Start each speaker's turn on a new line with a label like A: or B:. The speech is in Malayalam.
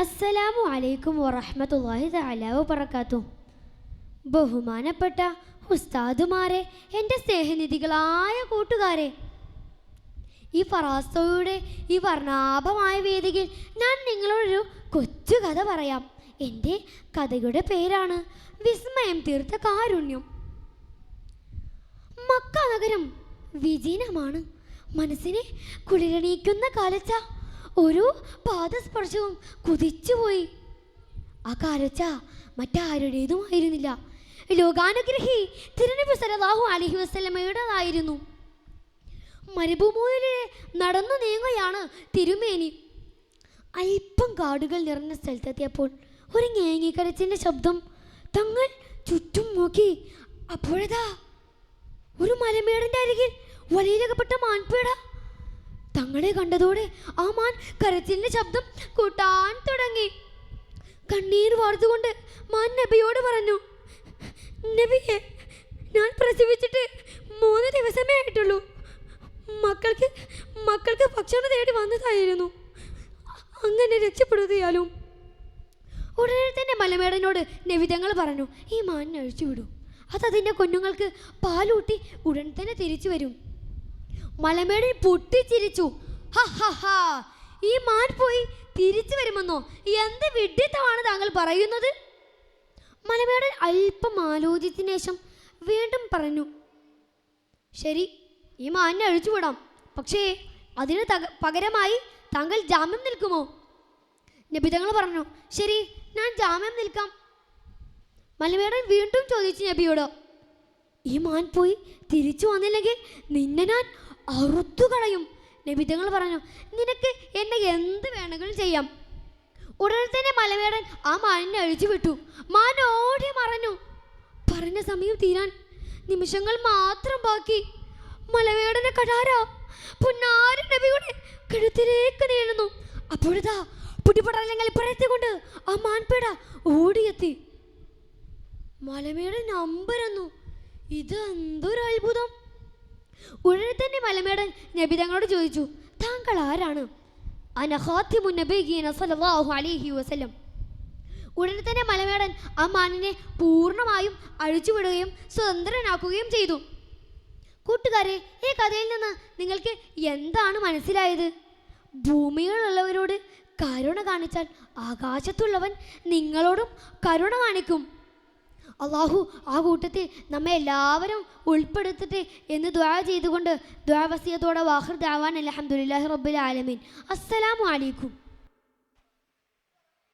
A: അസ്സലാമു അലൈക്കും വറഹ്മത്തുള്ളാഹി തആല വബറകാതുഹു. ബഹുമാനപ്പെട്ട ഉസ്താദുമാരെ, എൻ്റെ സ്നേഹനിധികളായ കൂട്ടുകാരെ, ഈ ഫറാസ്തോയുടെ ഈ വർണ്ണാഭമായ വേദിയിൽ ഞാൻ നിങ്ങളോടൊരു കൊച്ചു കഥ പറയാം. എൻ്റെ കഥയുടെ പേരാണ് വിസ്മയം തീർത്ത കാരുണ്യം. മക്ക നഗരം വിജീനമാണ്. മനസ്സിനെ കുളിരണിയിക്കുന്ന കാലച്ച ഒരു പാദസ്പർശവും കുതിച്ചുപോയി. ആ കാലച്ച മറ്റാരുടേതുമായിരുന്നില്ല, ലോകാനുഗ്രഹി തിരുനബി സല്ലല്ലാഹു അലൈഹി വസല്ലമയുടേതായിരുന്നു. മരുഭൂമിയിലെ നടന്നു നീങ്ങുകയാണ് തിരുമേനി. അല്പം കാടുകൾ നിറഞ്ഞ സ്ഥലത്തെത്തിയപ്പോൾ ഒരു ഞേങ്ങിക്കരച്ചിൻ്റെ ശബ്ദം. തങ്ങൾ ചുറ്റും നോക്കി. അപ്പോഴതാ ഒരു മലമേടിൻ്റെ അരികിൽ വലയിലകപ്പെട്ട മാൻപേട. തങ്ങളെ കണ്ടതോടെ ആ മാൻ കരച്ചിലിൻ്റെ ശബ്ദം കൂട്ടാൻ തുടങ്ങി. കണ്ണീർ വാർത്തുകൊണ്ട് മാൻ നബിയോട് പറഞ്ഞു, നബിയെ, ഞാൻ പ്രസവിച്ചിട്ട് 3 ദിവസമേ ആയിട്ടുള്ളൂ. മക്കൾക്ക് ഭക്ഷണം തേടി വന്നതായിരുന്നു. അങ്ങനെ രക്ഷപ്പെടുത്തിയാലും. ഉടനെ തന്നെ മലമേടനോട് നബി തങ്ങൾ പറഞ്ഞു, ഈ മാനിനെ അഴിച്ചുവിടൂ. അതതിൻ്റെ കുഞ്ഞുങ്ങൾക്ക് പാലൂട്ടി ഉടൻ തന്നെ തിരിച്ചു വരും. മലമേടൻ പൊട്ടിച്ചിരിച്ചു. ഹാ, ഈ മാൻ പോയി തിരിച്ചു വരുമെന്നോ? എന്ത് വിഡ്ഢിത്തമാണ് താങ്കൾ പറയുന്നത്? മലമേടൻ അല്പം ആലോചിച്ചതിന് ശേഷം വീണ്ടും പറഞ്ഞു, ശരി, ഈ മാനിനെ അഴിച്ചുവിടാം. പക്ഷേ അതിന് പകരമായി താങ്കൾ ജാമ്യം നിൽക്കുമോ? നബി തങ്ങൾ പറഞ്ഞു, ശരി, ഞാൻ ജാമ്യം നിൽക്കാം. മലമേടൻ വീണ്ടും ചോദിച്ചു നബിയോട്, ഈ മാൻ പോയി തിരിച്ചു വന്നില്ലെങ്കിൽ നിന്നെ ഞാൻ അറുത്തു കളയും. നബി തങ്ങൾ പറഞ്ഞു, നിനക്ക് എന്നെ എന്ത് വേണമെങ്കിലും ചെയ്യാം. ഉടനെ തന്നെ മലമേടൻ ആ മാനിനെ അഴിച്ചു വിട്ടു. മാൻ ഓടി മറഞ്ഞു. പറഞ്ഞ സമയം തീരാൻ നിമിഷങ്ങൾ മാത്രം ബാക്കി. മലമേടന്റെ കടാര പുന്നാര നബിയുടെ കഴുത്തിലേക്ക് നീളുന്നു. അപ്പോഴതാ പുടിപടലങ്ങൾ പരത്തിക്കൊണ്ട് ആ മാൻപേട ഓടിയെത്തി. മലമേടൻ അമ്പരന്നു. ഇത് എന്തൊരു അത്ഭുതം! ഉടനെ തന്നെ മലമേടൻ നബി തങ്ങളോട് ചോദിച്ചു, താങ്കൾ ആരാണ്? അന ഖാതിമുൻ നബിയ്യീന സല്ലല്ലാഹു അലൈഹി വസല്ലം. ഉടനെ തന്നെ മലമേടൻ ആ മാനിനെ പൂർണ്ണമായും അഴിച്ചുവിടുകയും സ്വതന്ത്രനാക്കുകയും ചെയ്തു. കൂട്ടുകാരെ, ഈ കഥയിൽ നിന്ന് നിങ്ങൾക്ക് എന്താണ് മനസ്സിലായത്? ഭൂമിയിലുള്ളവരോട് കരുണ കാണിച്ചാൽ ആകാശത്തുള്ളവൻ നിങ്ങളോടും കരുണ കാണിക്കും. അള്ളാഹു ആ കൂട്ടത്തിൽ നമ്മെ എല്ലാവരും ഉൾപ്പെടുത്തട്ടെ എന്ന് ദുആ ചെയ്തുകൊണ്ട് ദുആ വസിയത്തോടെ വാഖിർ ദഅവാന അൽഹംദുലില്ലാഹി റബ്ബിൽ ആലമീൻ. അസ്സലാമു അലൈക്കും.